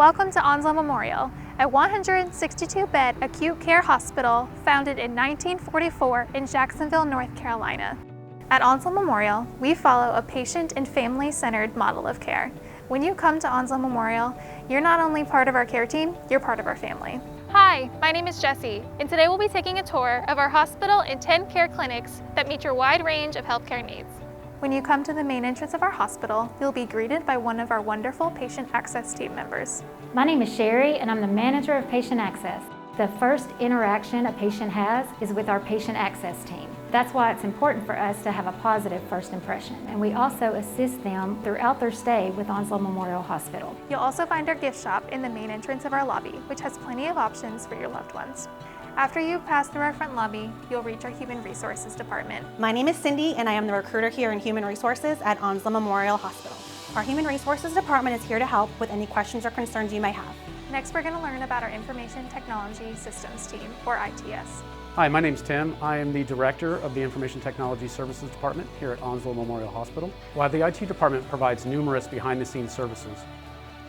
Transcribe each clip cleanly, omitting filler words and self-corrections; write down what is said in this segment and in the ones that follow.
Welcome to Onslow Memorial, a 162-bed acute care hospital founded in 1944 in Jacksonville, North Carolina. At Onslow Memorial, we follow a patient and family-centered model of care. When you come to Onslow Memorial, you're not only part of our care team, you're part of our family. Hi, my name is Jessie, and today we'll be taking a tour of our hospital and 10 care clinics that meet your wide range of healthcare needs. When you come to the main entrance of our hospital, you'll be greeted by one of our wonderful patient access team members. My name is Sherry, and I'm the manager of patient access. The first interaction a patient has is with our patient access team. That's why it's important for us to have a positive first impression, and we also assist them throughout their stay with Onslow Memorial Hospital. You'll also find our gift shop in the main entrance of our lobby, which has plenty of options for your loved ones. After you pass through our front lobby, you'll reach our Human Resources Department. My name is Cindy, and I am the recruiter here in Human Resources at Onslow Memorial Hospital. Our Human Resources Department is here to help with any questions or concerns you may have. Next, we're going to learn about our Information Technology Systems team, or ITS. Hi, my name's Tim. I am the Director of the Information Technology Services Department here at Onslow Memorial Hospital. While the IT department provides numerous behind-the-scenes services,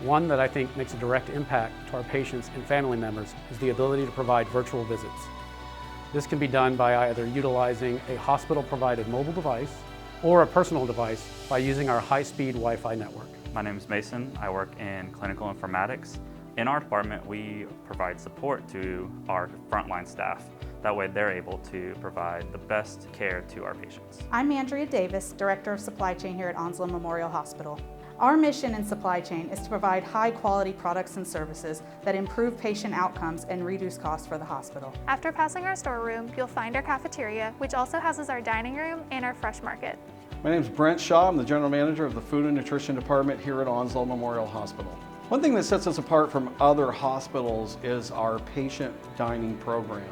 one that I think makes a direct impact to our patients and family members is the ability to provide virtual visits. This can be done by either utilizing a hospital-provided mobile device or a personal device by using our high-speed Wi-Fi network. My name is Mason. I work in clinical informatics. In our department, we provide support to our frontline staff. That way they're able to provide the best care to our patients. I'm Andrea Davis, Director of Supply Chain here at Onslow Memorial Hospital. Our mission in supply chain is to provide high-quality products and services that improve patient outcomes and reduce costs for the hospital. After passing our storeroom, you'll find our cafeteria, which also houses our dining room and our fresh market. My name is Brent Shaw. I'm the General Manager of the Food and Nutrition Department here at Onslow Memorial Hospital. One thing that sets us apart from other hospitals is our patient dining program.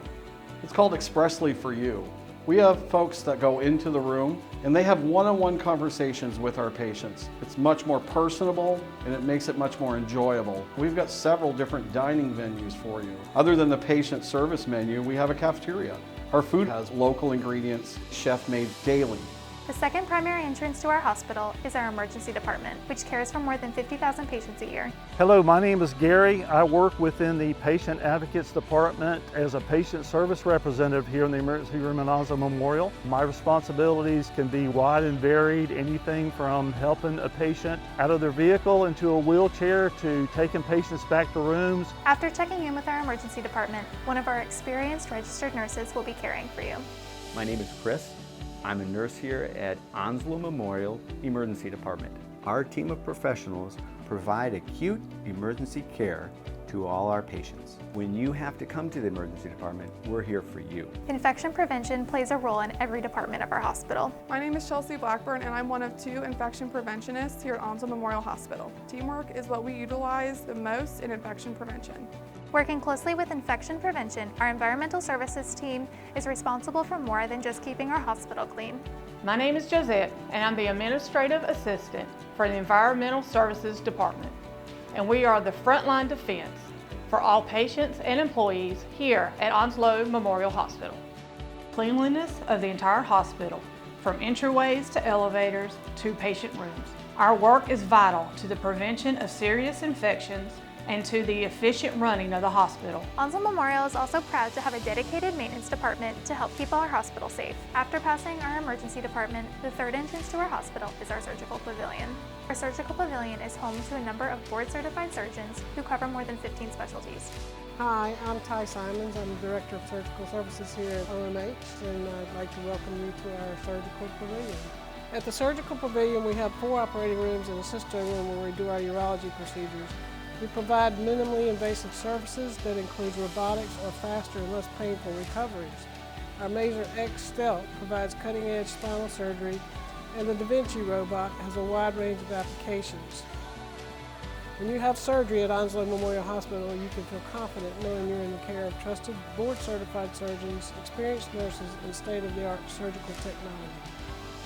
It's called Expressly for You. We have folks that go into the room and they have one-on-one conversations with our patients. It's much more personable and it makes it much more enjoyable. We've got several different dining venues for you. Other than the patient service menu, we have a cafeteria. Our food has local ingredients, chef-made daily. The second primary entrance to our hospital is our emergency department, which cares for more than 50,000 patients a year. Hello, my name is Gary. I work within the Patient Advocates Department as a patient service representative here in the emergency room at Onslow Memorial. My responsibilities can be wide and varied, anything from helping a patient out of their vehicle into a wheelchair to taking patients back to rooms. After checking in with our emergency department, one of our experienced registered nurses will be caring for you. My name is Chris. I'm a nurse here at Onslow Memorial Emergency Department. Our team of professionals provide acute emergency care to all our patients. When you have to come to the emergency department, we're here for you. Infection prevention plays a role in every department of our hospital. My name is Chelsea Blackburn, and I'm one of 2 infection preventionists here at Onslow Memorial Hospital. Teamwork is what we utilize the most in infection prevention. Working closely with infection prevention, our environmental services team is responsible for more than just keeping our hospital clean. My name is Josette, and I'm the administrative assistant for the Environmental Services Department. And we are the frontline defense for all patients and employees here at Onslow Memorial Hospital. Cleanliness of the entire hospital, from entryways to elevators to patient rooms. Our work is vital to the prevention of serious infections and to the efficient running of the hospital. Onslow Memorial is also proud to have a dedicated maintenance department to help keep our hospital safe. After passing our emergency department, the third entrance to our hospital is our surgical pavilion. Our surgical pavilion is home to a number of board-certified surgeons who cover more than 15 specialties. Hi, I'm Ty Simons. I'm the Director of Surgical Services here at OMH, and I'd like to welcome you to our surgical pavilion. At the surgical pavilion, we have 4 operating rooms and a sister room where we do our urology procedures. We provide minimally invasive services that include robotics or faster and less painful recoveries. Our Maser X Stealth provides cutting-edge spinal surgery, and the Da Vinci robot has a wide range of applications. When you have surgery at Onslow Memorial Hospital, you can feel confident knowing you're in the care of trusted, board-certified surgeons, experienced nurses, and state-of-the-art surgical technology.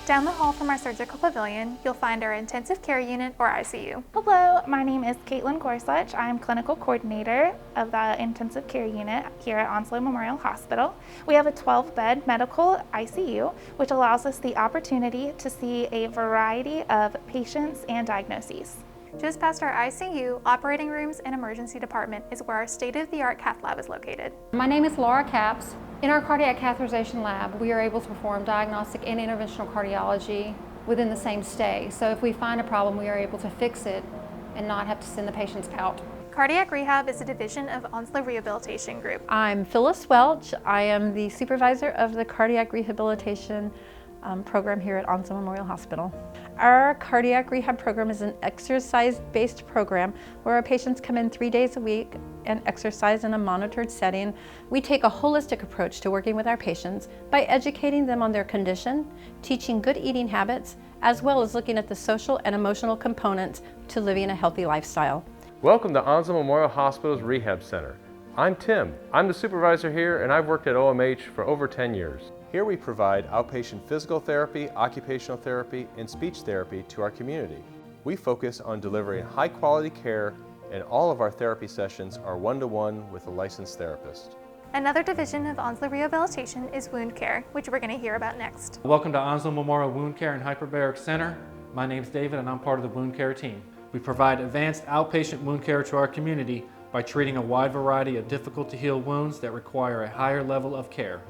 Down the hall from our surgical pavilion, you'll find our intensive care unit, or ICU. Hello, my name is Caitlin Gorsuch. I'm clinical coordinator of the intensive care unit here at Onslow Memorial Hospital. We have a 12-bed medical ICU, which allows us the opportunity to see a variety of patients and diagnoses. Just past our ICU, operating rooms, and emergency department is where our state-of-the-art Cath Lab is located. My name is Laura Capps. In our cardiac catheterization lab, we are able to perform diagnostic and interventional cardiology within the same stay. So if we find a problem, we are able to fix it and not have to send the patients out. Cardiac Rehab is a division of Onslow Rehabilitation Group. I'm Phyllis Welch. I am the supervisor of the Cardiac Rehabilitation program here at Onslow Memorial Hospital. Our cardiac rehab program is an exercise-based program where our patients come in 3 days a week and exercise in a monitored setting. We take a holistic approach to working with our patients by educating them on their condition, teaching good eating habits, as well as looking at the social and emotional components to living a healthy lifestyle. Welcome to Onslow Memorial Hospital's Rehab Center. I'm Tim. I'm the supervisor here, and I've worked at OMH for over 10 years. Here we provide outpatient physical therapy, occupational therapy, and speech therapy to our community. We focus on delivering high-quality care, and all of our therapy sessions are one-to-one with a licensed therapist. Another division of Onslow Rehabilitation is wound care, which we're going to hear about next. Welcome to Onslow Memorial Wound Care and Hyperbaric Center. My name's David, and I'm part of the wound care team. We provide advanced outpatient wound care to our community by treating a wide variety of difficult-to-heal wounds that require a higher level of care.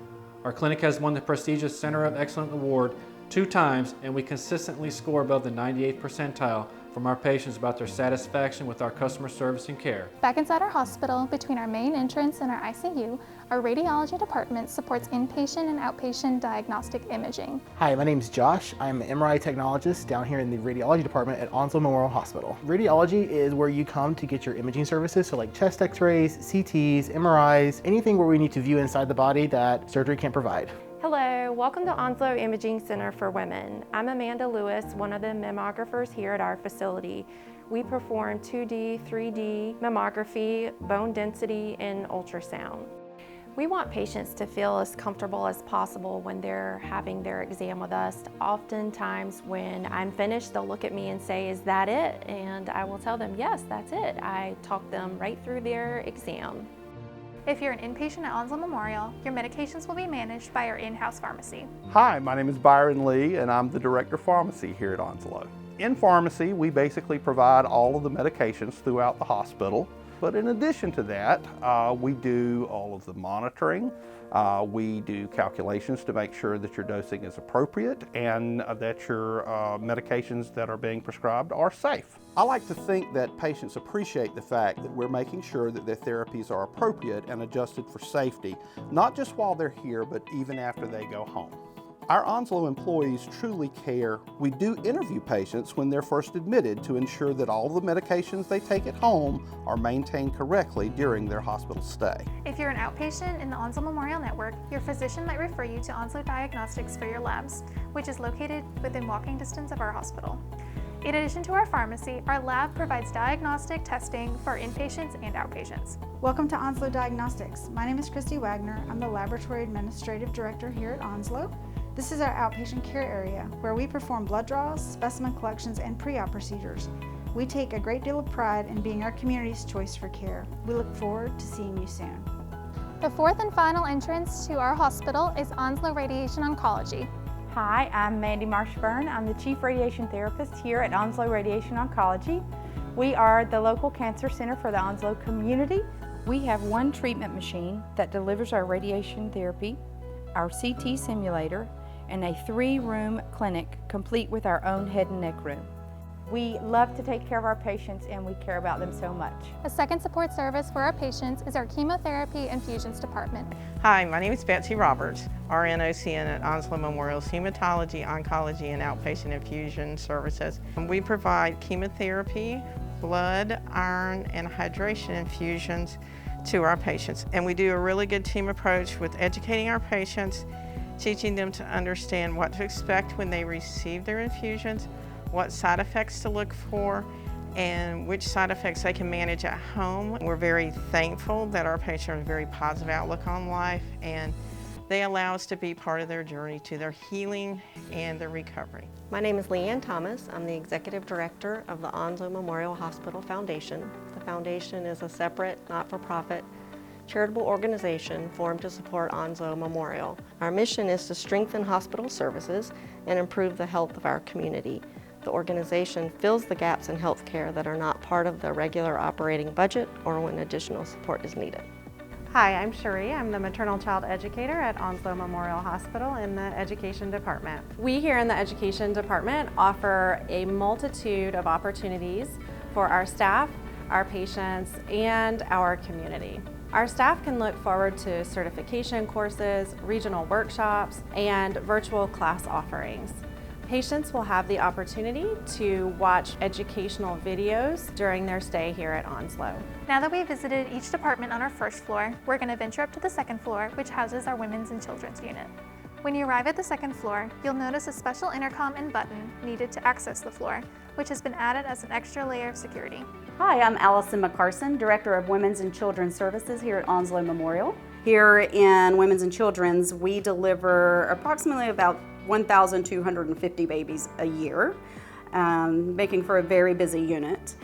Our clinic has won the prestigious Center of Excellence Award 2 times, and we consistently score above the 98th percentile from our patients about their satisfaction with our customer service and care. Back inside our hospital, between our main entrance and our ICU, our radiology department supports inpatient and outpatient diagnostic imaging. Hi, my name is Josh. I'm an MRI technologist down here in the radiology department at Onslow Memorial Hospital. Radiology is where you come to get your imaging services, so like chest x-rays, CTs, MRIs, anything where we need to view inside the body that surgery can't provide. Hello, welcome to Onslow Imaging Center for Women. I'm Amanda Lewis, one of the mammographers here at our facility. We perform 2D, 3D mammography, bone density, and ultrasound. We want patients to feel as comfortable as possible when they're having their exam with us. Oftentimes when I'm finished, they'll look at me and say, "Is that it?" And I will tell them, "Yes, that's it." I talk them right through their exam. If you're an inpatient at Onslow Memorial, your medications will be managed by our in-house pharmacy. Hi, my name is Byron Lee, and I'm the Director of Pharmacy here at Onslow. In pharmacy, we basically provide all of the medications throughout the hospital. But in addition to that, we do all of the monitoring. We do calculations to make sure that your dosing is appropriate and that your medications that are being prescribed are safe. I like to think that patients appreciate the fact that we're making sure that their therapies are appropriate and adjusted for safety, not just while they're here, but even after they go home. Our Onslow employees truly care. We do interview patients when they're first admitted to ensure that all the medications they take at home are maintained correctly during their hospital stay. If you're an outpatient in the Onslow Memorial Network, your physician might refer you to Onslow Diagnostics for your labs, which is located within walking distance of our hospital. In addition to our pharmacy, our lab provides diagnostic testing for inpatients and outpatients. Welcome to Onslow Diagnostics. My name is Christy Wagner. I'm the Laboratory Administrative Director here at Onslow. This is our outpatient care area where we perform blood draws, specimen collections, and pre-op procedures. We take a great deal of pride in being our community's choice for care. We look forward to seeing you soon. The fourth and final entrance to our hospital is Onslow Radiation Oncology. Hi, I'm Mandy Marshburn. I'm the Chief Radiation Therapist here at Onslow Radiation Oncology. We are the local cancer center for the Onslow community. We have one treatment machine that delivers our radiation therapy, our CT simulator, and a 3-room clinic complete with our own head and neck room. We love to take care of our patients and we care about them so much. A second support service for our patients is our chemotherapy infusions department. Hi, my name is Betsy Roberts, RN/OCN at Onslow Memorial's Hematology, Oncology, and Outpatient Infusion Services. We provide chemotherapy, blood, iron, and hydration infusions to our patients. And we do a really good team approach with educating our patients, teaching them to understand what to expect when they receive their infusions, what side effects to look for, and which side effects they can manage at home. We're very thankful that our patients have a very positive outlook on life, and they allow us to be part of their journey to their healing and their recovery. My name is Leanne Thomas. I'm the Executive Director of the Onslow Memorial Hospital Foundation. The foundation is a separate, not-for-profit charitable organization formed to support Onslow Memorial. Our mission is to strengthen hospital services and improve the health of our community. The organization fills the gaps in healthcare that are not part of the regular operating budget or when additional support is needed. Hi, I'm Cherie. I'm the maternal child educator at Onslow Memorial Hospital in the Education Department. We here in the Education Department offer a multitude of opportunities for our staff, our patients, and our community. Our staff can look forward to certification courses, regional workshops, and virtual class offerings. Patients will have the opportunity to watch educational videos during their stay here at Onslow. Now that we've visited each department on our first floor, we're going to venture up to the second floor, which houses our Women's and Children's Unit. When you arrive at the second floor, you'll notice a special intercom and button needed to access the floor, which has been added as an extra layer of security. Hi, I'm Allison McCarson, Director of Women's and Children's Services here at Onslow Memorial. Here in Women's and Children's, we deliver approximately about 1,250 babies a year, making for a very busy unit.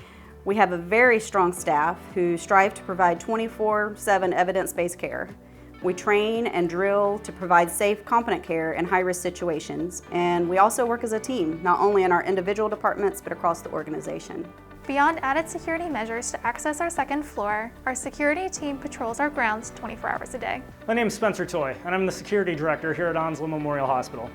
We have a very strong staff who strive to provide 24/7 evidence-based care. We train and drill to provide safe, competent care in high-risk situations, and we also work as a team, not only in our individual departments, but across the organization. Beyond added security measures to access our second floor, our security team patrols our grounds 24 hours a day. My name is Spencer Toy, and I'm the security director here at Onslow Memorial Hospital.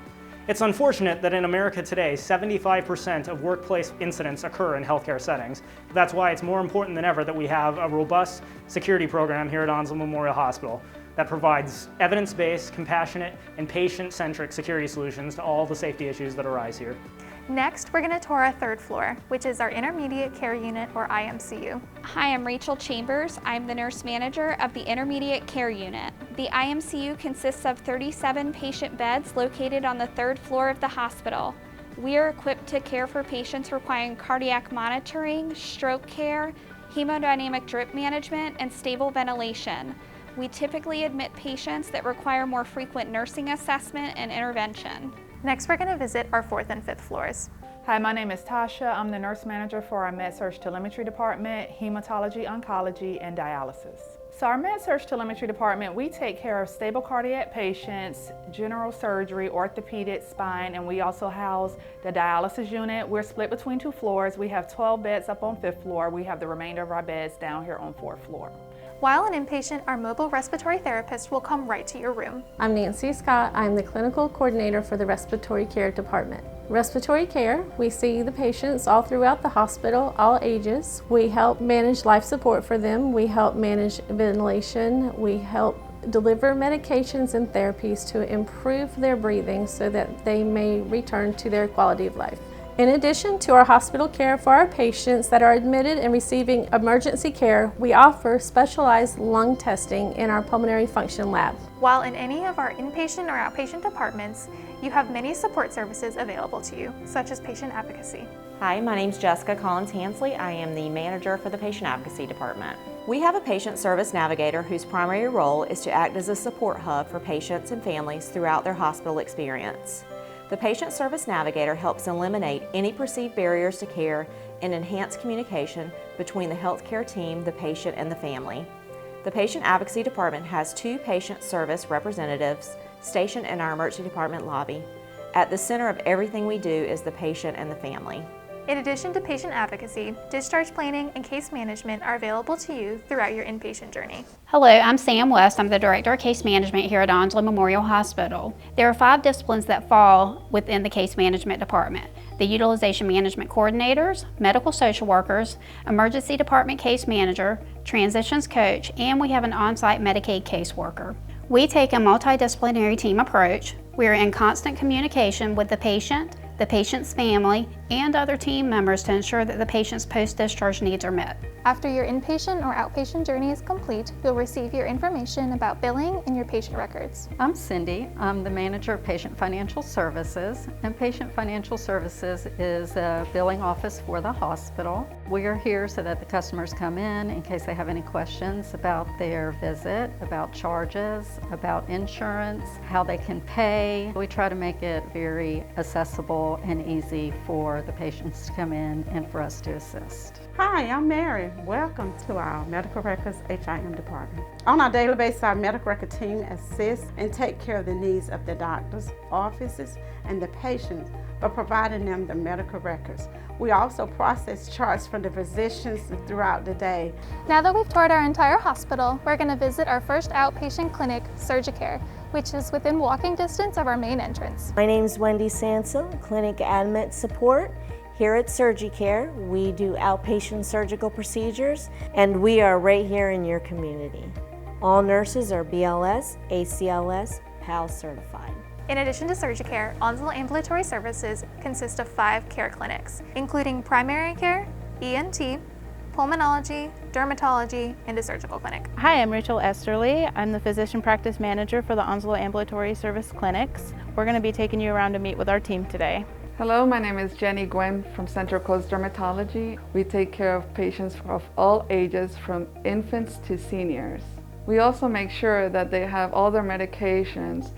It's unfortunate that in America today, 75% of workplace incidents occur in healthcare settings. That's why it's more important than ever that we have a robust security program here at Onslow Memorial Hospital that provides evidence-based, compassionate, and patient-centric security solutions to all the safety issues that arise here. Next, we're going to tour our third floor, which is our Intermediate Care Unit, or IMCU. Hi, I'm Rachel Chambers. I'm the nurse manager of the Intermediate Care Unit. The IMCU consists of 37 patient beds located on the third floor of the hospital. We are equipped to care for patients requiring cardiac monitoring, stroke care, hemodynamic drip management, and stable ventilation. We typically admit patients that require more frequent nursing assessment and intervention. Next, we're going to visit our fourth and fifth floors. Hi, my name is Tasha. I'm the nurse manager for our Med-Surg Telemetry Department, Hematology, Oncology, and Dialysis. So our Med-Surg Telemetry Department, we take care of stable cardiac patients, general surgery, orthopedic, spine, and we also house the dialysis unit. We're split between 2 floors. We have 12 beds up on 5th floor. We have the remainder of our beds down here on 4th floor. While an inpatient, our mobile respiratory therapist will come right to your room. I'm Nancy Scott. I'm the clinical coordinator for the Respiratory Care Department. Respiratory care, we see the patients all throughout the hospital, all ages. We help manage life support for them. We help manage ventilation. We help deliver medications and therapies to improve their breathing so that they may return to their quality of life. In addition to our hospital care for our patients that are admitted and receiving emergency care, we offer specialized lung testing in our pulmonary function lab. While in any of our inpatient or outpatient departments, you have many support services available to you, such as patient advocacy. Hi, my name is Jessica Collins-Hansley. I am the manager for the Patient Advocacy Department. We have a patient service navigator whose primary role is to act as a support hub for patients and families throughout their hospital experience. The Patient Service Navigator helps eliminate any perceived barriers to care and enhance communication between the healthcare team, the patient, and the family. The Patient Advocacy Department has 2 patient service representatives stationed in our emergency department lobby. At the center of everything we do is the patient and the family. In addition to patient advocacy, discharge planning and case management are available to you throughout your inpatient journey. Hello, I'm Sam West. I'm the Director of Case Management here at Onslow Memorial Hospital. There are 5 disciplines that fall within the Case Management Department: the Utilization Management Coordinators, Medical Social Workers, Emergency Department Case Manager, Transitions Coach, and we have an on-site Medicaid caseworker. We take a multidisciplinary team approach. We are in constant communication with the patient's family, and other team members to ensure that the patient's post-discharge needs are met. After your inpatient or outpatient journey is complete, you'll receive your information about billing and your patient records. I'm Cindy. I'm the manager of Patient Financial Services, and Patient Financial Services is a billing office for the hospital. We are here so that the customers come in case they have any questions about their visit, about charges, about insurance, how they can pay. We try to make it very accessible and easy for the patients to come in and for us to assist. Hi, I'm Mary. Welcome to our Medical Records HIM department. On our daily basis, our medical record team assists and take care of the needs of the doctors, offices, and the patients by providing them the medical records. We also process charts from the physicians throughout the day. Now that we've toured our entire hospital, we're going to visit our first outpatient clinic, Surgicare, which is within walking distance of our main entrance. My name is Wendy Sansom, Clinic Admit Support. Here at Surgicare, we do outpatient surgical procedures, and we are right here in your community. All nurses are BLS, ACLS, PAL certified. In addition to Surgicare, Onslow Ambulatory Services consist of 5 care clinics, including primary care, ENT, pulmonology, dermatology, and a surgical clinic. Hi, I'm Rachel Esterly. I'm the Physician Practice Manager for the Onslow Ambulatory Service Clinics. We're going to be taking you around to meet with our team today. Hello, my name is Jenny Gwen from Central Coast Dermatology. We take care of patients of all ages, from infants to seniors. We also make sure that they have all their medications.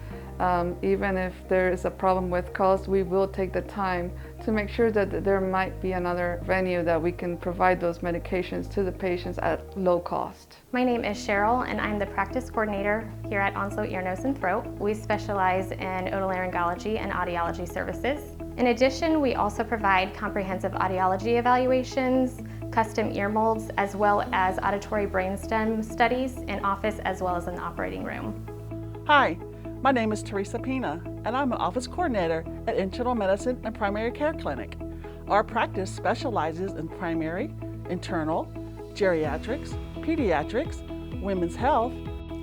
Even if there is a problem with cost, we will take the time to make sure that there might be another venue that we can provide those medications to the patients at low cost. My name is Cheryl, and I'm the practice coordinator here at Onslow Ear, Nose, and Throat. We specialize in otolaryngology and audiology services. In addition, we also provide comprehensive audiology evaluations, custom ear molds, as well as auditory brainstem studies in office as well as in the operating room. Hi, my name is Teresa Pina, and I'm an office coordinator at Internal Medicine and Primary Care Clinic. Our practice specializes in primary, internal, geriatrics, pediatrics, women's health,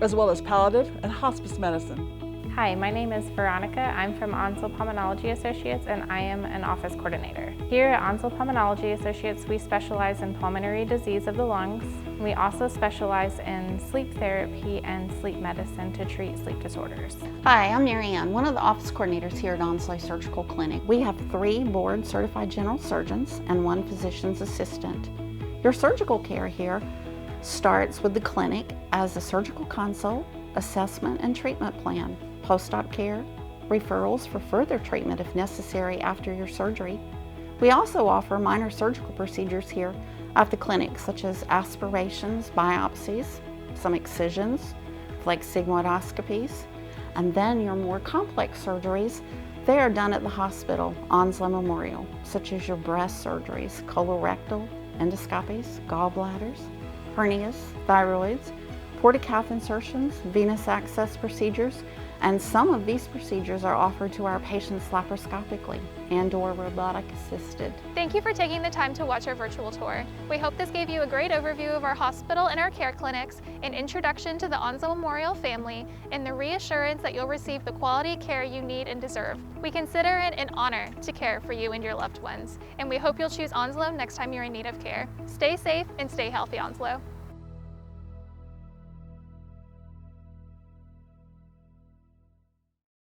as well as palliative and hospice medicine. Hi, my name is Veronica. I'm from Onslow Pulmonology Associates, and I am an office coordinator. Here at Onslow Pulmonology Associates, we specialize in pulmonary disease of the lungs. We also specialize in sleep therapy and sleep medicine to treat sleep disorders. Hi, I'm Mary Ann, one of the office coordinators here at Onslow Surgical Clinic. We have 3 board-certified general surgeons and 1 physician's assistant. Your surgical care here starts with the clinic as a surgical consult, assessment, and treatment plan. Post-op care, referrals for further treatment if necessary after your surgery. We also offer minor surgical procedures here at the clinic, such as aspirations, biopsies, some excisions, flexigmoidoscopies, and then your more complex surgeries, they are done at the hospital, Onslow Memorial, such as your breast surgeries, colorectal, endoscopies, gallbladders, hernias, thyroids, portacath insertions, venous access procedures, and some of these procedures are offered to our patients laparoscopically and/or robotic assisted. Thank you for taking the time to watch our virtual tour. We hope this gave you a great overview of our hospital and our care clinics, an introduction to the Onslow Memorial family, and the reassurance that you'll receive the quality care you need and deserve. We consider it an honor to care for you and your loved ones, and we hope you'll choose Onslow next time you're in need of care. Stay safe and stay healthy, Onslow.